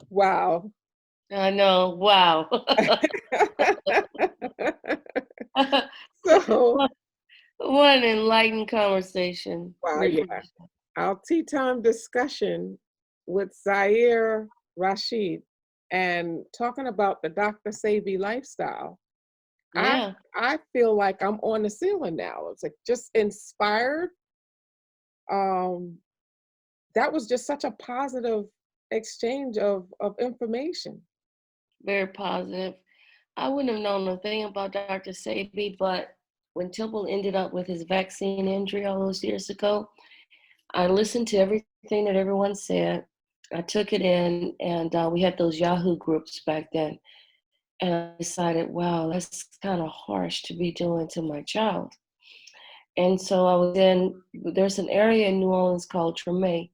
Wow. I know. Wow. So, What an enlightened conversation. wow, yeah. Our tea time discussion with Zahir Rashed and talking about the Dr. Sebi lifestyle. I Yeah, I feel like I'm on the ceiling now. It's like just inspired. Um, that was just such a positive exchange of information. very positive. I wouldn't have known a thing about Dr. Sebi, but when Temple ended up with his vaccine injury all those years ago, I listened to everything that everyone said. I took it in, and we had those Yahoo groups back then. And I decided, wow, that's kind of harsh to be doing to my child. And so I was in, there's an area in New Orleans called Treme,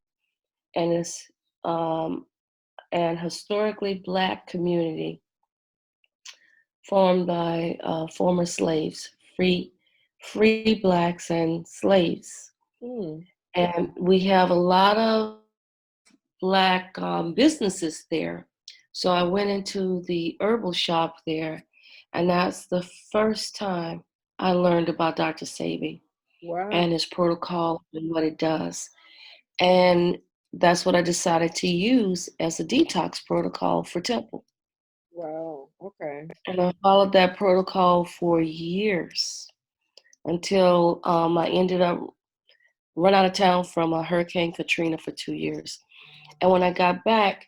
and it's an historically Black community formed by former slaves, free Blacks and slaves. Mm, And we have a lot of Black businesses there. So I went into the herbal shop there, and that's the first time I learned about Dr. Sebi wow. and his protocol and what it does. And that's what I decided to use as a detox protocol for Temple. Wow. Okay. And I followed that protocol for years until I ended up run out of town from Hurricane Katrina for 2 years. And when I got back,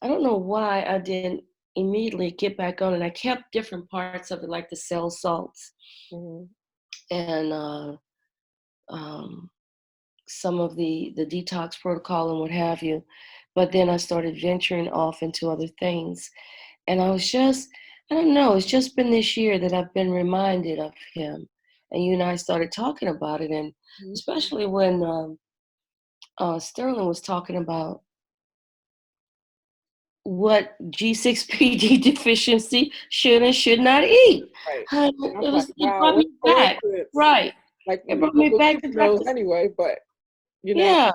I don't know why I didn't immediately get back on it. I kept different parts of it, like the cell salts Hmm. and um, some of the detox protocol and what have you. But then I started venturing off into other things. And I was just, I don't know, it's just been this year that I've been reminded of him. And you and I started talking about it. And especially when Sterling was talking about what G6PD deficiency should and should not eat. Right. And I was like, It wow, brought what me a back. coincidence. Right. Like, It brought well, me back believe to in those Dr. anyway, but you know, Yeah.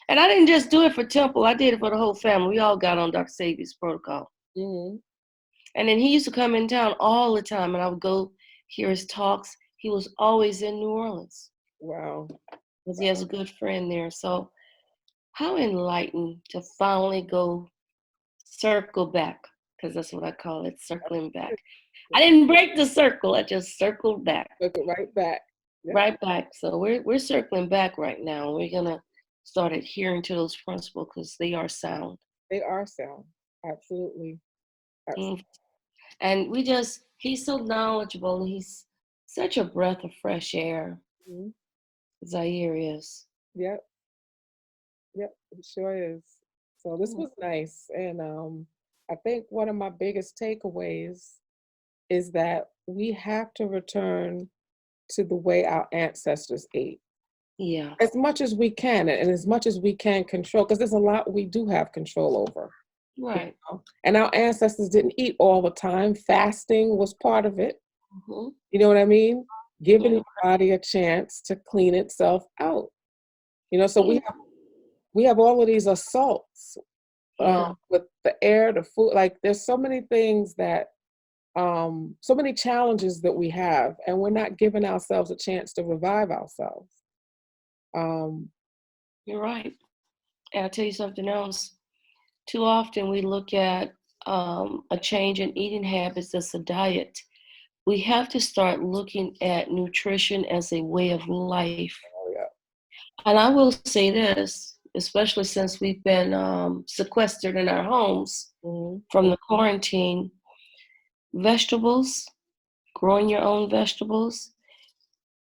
And I didn't just do it for Temple. I did it for the whole family. We all got on Dr. Sabi's protocol. hmm, And then he used to come in town all the time, and I would go hear his talks. He was always in New Orleans wow. because he has a good friend there. So, how enlightened to finally go circle back, because that's what I call it, circling back. I didn't break the circle, I just circled back, Took it right back. Yep, right back. So, we're circling back right now. We're going to start adhering to those principles because they are sound. they are sound. Absolutely. Absolutely. Mm. And he's so knowledgeable and he's such a breath of fresh air. Mhm. Zahir is. Yep, yep, it sure is. So this Mm. was nice. And I think one of my biggest takeaways is that we have to return to the way our ancestors ate Yeah, as much as we can and as much as we can control, because there's a lot we do have control over. You right. know? And our ancestors didn't eat all the time. Fasting was part of it. Hmm. You know what I mean? Giving Yeah, your body a chance to clean itself out. So yeah, we have all of these assaults yeah. with the air, the food. Like there's so many things that, so many challenges that we have, and we're not giving ourselves a chance to revive ourselves. Um, You're right. And I'll tell you something else. Too often we look at a change in eating habits as a diet. We have to start looking at nutrition as a way of life. oh yeah. And I will say this, especially since we've been sequestered in our homes Mhm. from the quarantine, vegetables, growing your own vegetables,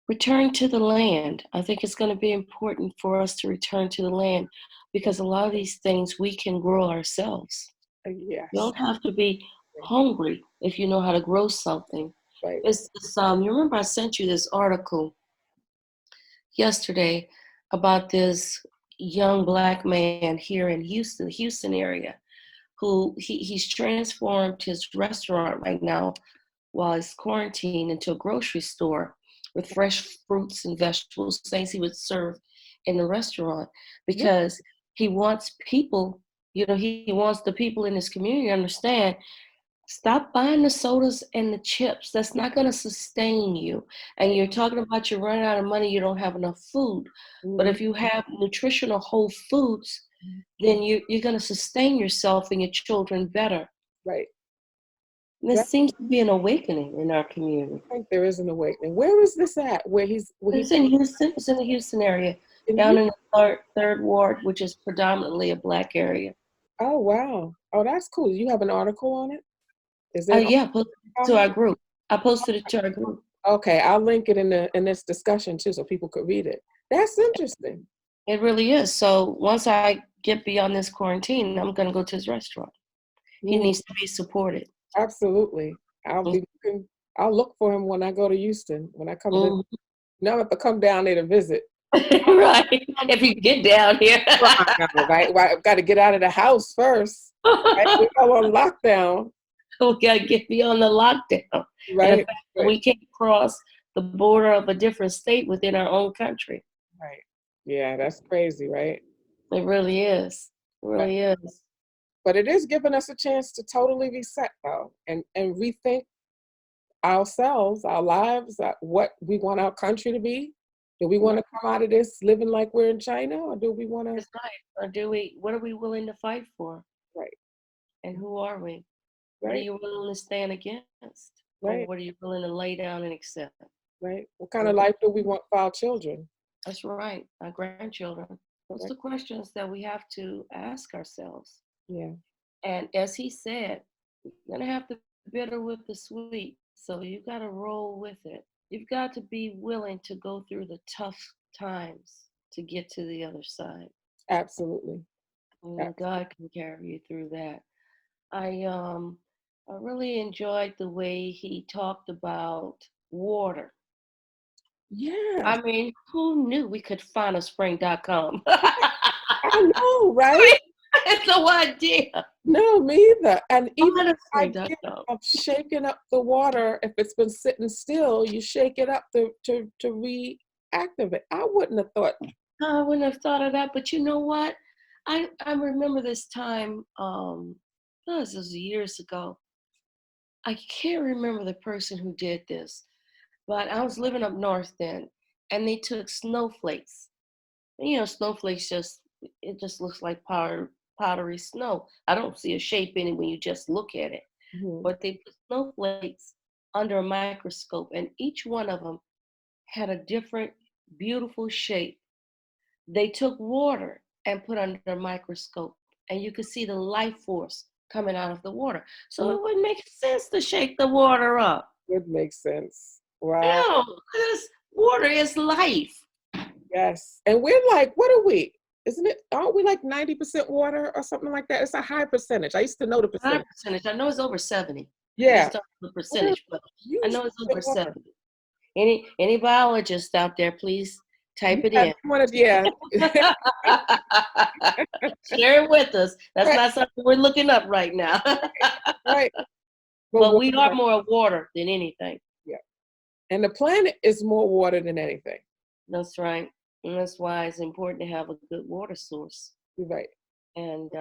return to the land. I think it's going to be important for us to return to the land because a lot of these things we can grow ourselves. You Yes. don't have to be hungry if you know how to grow something. Right. You remember I sent you this article yesterday about this young Black man here in Houston area, who he's transformed his restaurant right now while he's quarantined into a grocery store with fresh fruits and vegetables, things he would serve in the restaurant What? because he wants people, he wants the people in his community to understand, stop buying the sodas and the chips. That's not going to sustain you. And you're talking about you're running out of money, you don't have enough food. But Mhm. if you have nutritional whole foods, then you're going to sustain yourself and your children better. Right. And this Right. seems to be an awakening in our community. I think there is an awakening. Where is this at? Where he It's in Houston. It's in the Houston area, in down Houston? in the third ward, which is predominantly a Black area. Oh wow. Oh, that's cool. You have an article on it? Is it on Yeah, posted it to our comment? group. I posted it to our group. Okay, I'll link it in this discussion too, so people could read it. That's interesting. It really is. So once I get beyond this quarantine, I'm going to go to his restaurant. He Mm, needs to be supported. absolutely. I'll be looking. I'll look for him when I go to Houston. When I come to, Mhm. now I have to come down there to visit. Right. If you get down here. Right, right. I've got to get out of the house first. Right? We're all on lockdown. We got to get beyond the lockdown. And the Right, fact that right, we can't cross the border of a different state within our own country. right. Yeah, that's crazy, right? It really is. It But really is. but it is giving us a chance to totally reset though, and rethink ourselves, our lives, what we want our country to be. Do we want to come out of this living like we're in China, or do we want to? That's right. Or what are we willing to fight for? Right, And who are we? What are right, you willing to stand against? Or right, what are you willing to lay down and accept? right. What kind of life do we want for our children? That's right, our grandchildren. Those are Right. the questions that we have to ask ourselves. Yeah, And as he said, you're gonna have to be bitter with the sweet. So you gotta roll with it. You've got to be willing to go through the tough times to get to the other side. absolutely. And Abs- God can carry you through that. I um I really enjoyed the way he talked about water. Yes, I mean, who knew we could find a spring.com? I know, right? Right? I had no idea. No, me either. And even Find a the idea spring.com. of shaking up the water, if it's been sitting still, you shake it up to reactivate. I wouldn't have thought. I wouldn't have thought of that, but you know what? I remember this time, this was years ago. I can't remember the person who did this, but I was living up north then, and they took snowflakes. Snowflakes it just looks like powdery snow. I don't see a shape in it when you just look at it. Mhm. But they put snowflakes under a microscope, and each one of them had a different, beautiful shape. They took water and put under a microscope, and you could see the life force coming out of the water. So Mm, it would make sense to shake the water up. would make sense. Wow. No, because water is life. Yes. And we're like, what are we? Isn't it? Aren't we like 90% water or something like that? It's a high percentage. I used to know the High percentage. percentage. I know it's over 70. We Yeah. just don't know the We're percentage, but I know usually it's the over water. 70. Any biologists out there, please type it Yeah, in. yeah. Share it with us. That's Right, not something we're looking up right now. right. But But we are water, more water than anything. yeah. And the planet is more water than anything. That's right. And that's why it's important to have a good water source You're right. and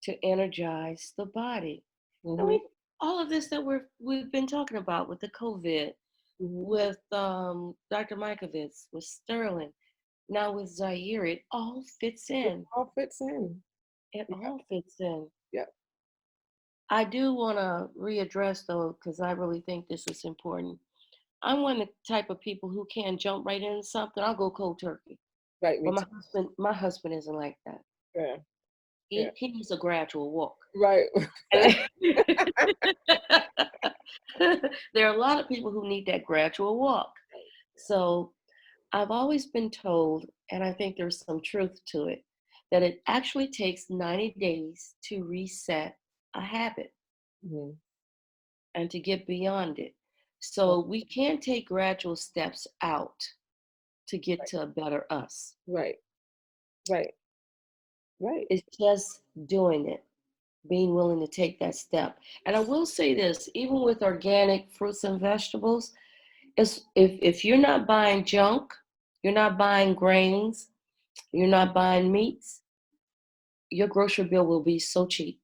to energize the body. I Hmm. mean, all of this that we've been talking about with the COVID, Hmm. with Dr. Mikovits, with Sterling, now with Zahir, it all fits It in. all fits in. It Yeah, all fits in. yeah. I do want to readdress though, because I really think this is important. I'm one of the type of people who can jump right into something. I'll go cold turkey. Right, me But too. my husband isn't like that. Yeah, yeah. He needs a gradual walk. Right. And there are a lot of people who need that gradual walk. So I've always been told, and I think there's some truth to it, that it actually takes 90 days to reset a habit Mhm. and to get beyond it. So we can take gradual steps out to get to a better us. Right, right, right. It's just doing it, being willing to take that step. And I will say this, even with organic fruits and vegetables, if you're not buying junk, you're not buying grains, you're not buying meats, your grocery bill will be so cheap,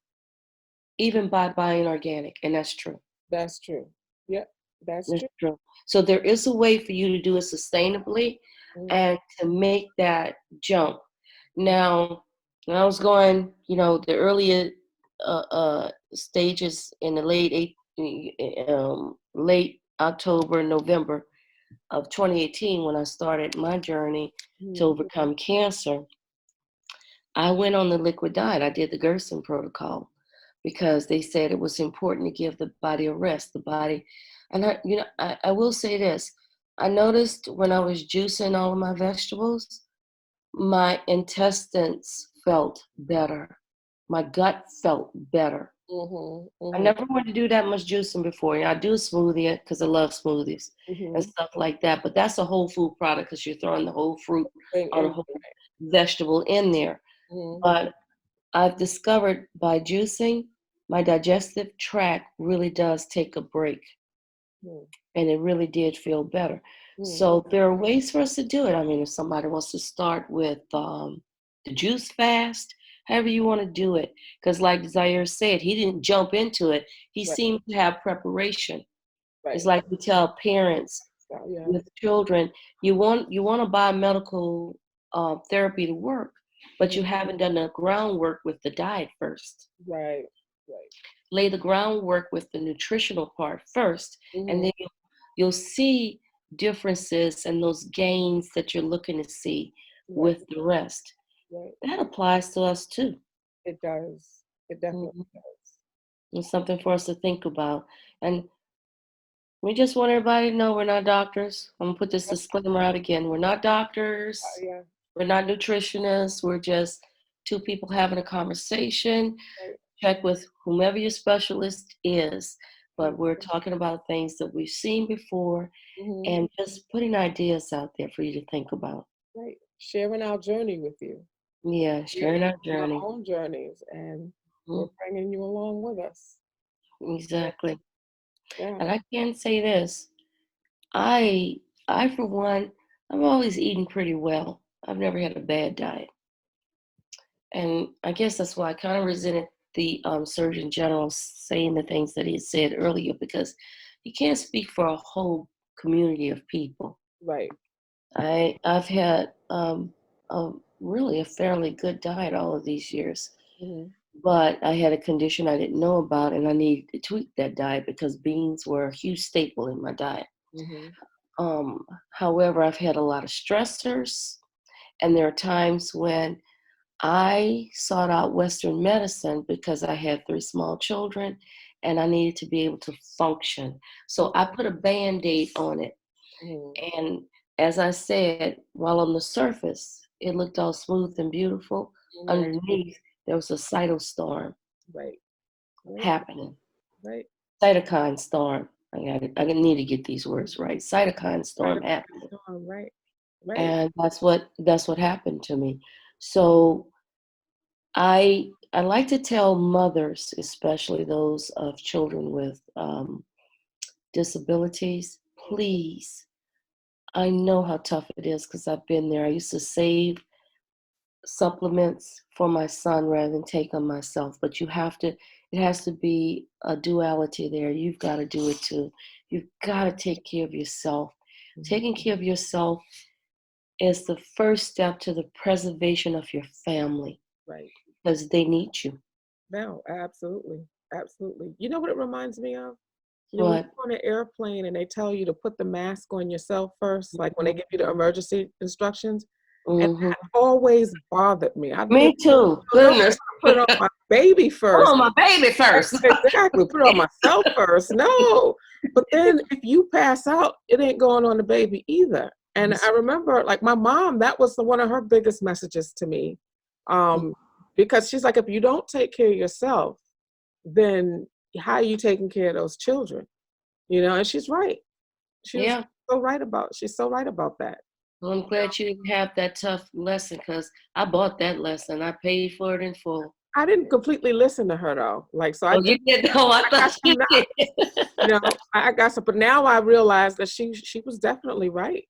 even by buying organic. And that's true. That's true. Yep, that's That's true. true. So there is a way for you to do it sustainably Mm, and to make that jump. Now, when I was going, the earlier stages in the late October, November of 2018, when I started my journey to mm, overcome cancer, I went on the liquid diet. I did the Gerson protocol because they said it was important to give the body a rest. The body, and I will say this. I noticed when I was juicing all of my vegetables, my intestines felt better. My gut felt better. mhm, I mhm, never wanted to do that much juicing before. I do a smoothie because I love smoothies and mhm. stuff like that. But that's a whole food product because you're throwing the whole fruit Thing or the in whole vegetable in there. mhm, But I've discovered by juicing, my digestive tract really does take a break, mm, and it really did feel better. mm, So there are ways for us to do it. I mean, if somebody wants to start with the juice fast, however you want to do it, because like Zahir said, he didn't jump into it. He right, seemed to have preparation. It's right. like we tell parents So, yeah. with children, you want to buy medical therapy to work, but Mhm, you haven't done the groundwork with the diet first. right, right. Lay the groundwork with the nutritional part first, and Mhm, then you'll see differences and those gains that you're looking to see right, with the rest. right. That applies to us too. It does. It definitely Mhm. does. It's something for us to think about. And we just want everybody to know we're not doctors. I'm gonna put this Yep, disclaimer out again. We're not doctors. yeah, We're not nutritionists. We're just two people having a conversation. right. Check with whomever your specialist is. Mm, But we're talking about things that we've seen before mhm, and just putting ideas out there for you to think about. right. Sharing our journey with you. Yeah, We're sharing our on our journey. own journeys, and we're Mhm. bringing you along with us. Yeah, Exactly. yeah, And I can say this. I I for one, I've always eaten pretty well. I've never had a bad diet. And I guess that's why I kind of resented the Surgeon General saying the things that he said earlier because he can't speak for a whole community of people. right. I've had a really a fairly good diet all of these years, Mhm, but I had a condition I didn't know about, and I needed to tweak that diet because beans were a huge staple in my diet. mhm, Um, However, I've had a lot of stressors, and there are times when I sought out Western medicine because I had three small children and I needed to be able to function. So I put a band aid on it. mhm, And as I said, while on the surface, it looked all smooth and beautiful, mhm, underneath, there was a cytostorm right, right, happening. right. Cytokine storm. I need to get these words right. Cytokine Right storm about happening. the storm, right, right. And that's what happened to me. So I like to tell mothers, especially those of children with disabilities, please. I know how tough it is because I've been there. I used to save supplements for my son rather than take them myself. But it has to be a duality there. You've got to do it too. You've got to take care of yourself. Mhm, Taking care of yourself is the first step to the preservation of your family right. because they need you. No, absolutely, absolutely. You know what it reminds me of? When What? you're on an airplane and they tell you to put the mask on yourself first, like when they Mhm. give you the emergency instructions, and Mhm. that always bothered me. I'd be like, Me too. "Oh, no, I'm Goodness. gonna put it on my baby first." Oh, my baby first. Exactly, put it on myself first. No, but then if you pass out, it ain't going on the baby either. And I remember, like my mom, that was one of her biggest messages to me, um, because she's like, if you don't take care of yourself, then how are you taking care of those children? You know, and she's right. She was Yeah. so right about. She's so right about that. Well, I'm glad you didn't have that tough lesson because I bought that lesson. I paid for it in full. I didn't completely listen to her though. Like, so I Oh, think you did? No, I I got thought some you knowledge. did. You know, I got some, but now I realize that she was definitely right.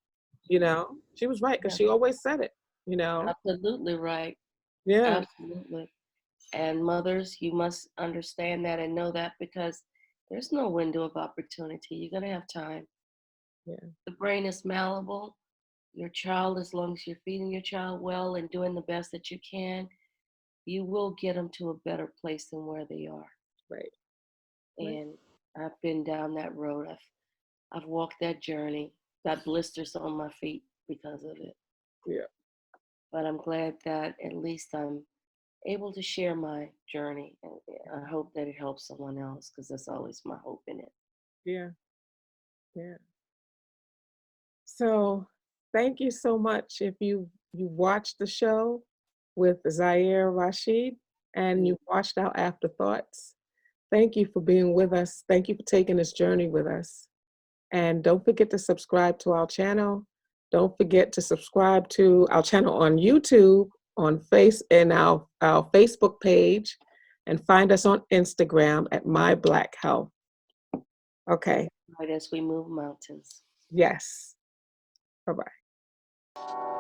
You know, she was right because Yeah. she always said it. you know? Absolutely right. Yeah, Absolutely. And mothers, you must understand that and know that because there's no window of opportunity. You're going to have time. yeah, The brain is malleable. Your child, as long as you're feeding your child well and doing the best that you can, you will get them to a better place than where they are. right, right. And I've been down that road. I've walked that journey. Got blisters on my feet because of it. Yeah, But I'm glad that at least I'm able to share my journey. And I hope that it helps someone else because that's always my hope in it. yeah, yeah. So thank you so much. If you watched the show with Zahir Rashed and Mm. you watched our afterthoughts, thank you for being with us. Thank you for taking this journey with us. And don't forget to subscribe to our channel. Don't forget to subscribe to our channel on YouTube, on Face and our Facebook page, and find us on Instagram at My Black Health. Okay. Right as we move mountains. Yes. Bye bye.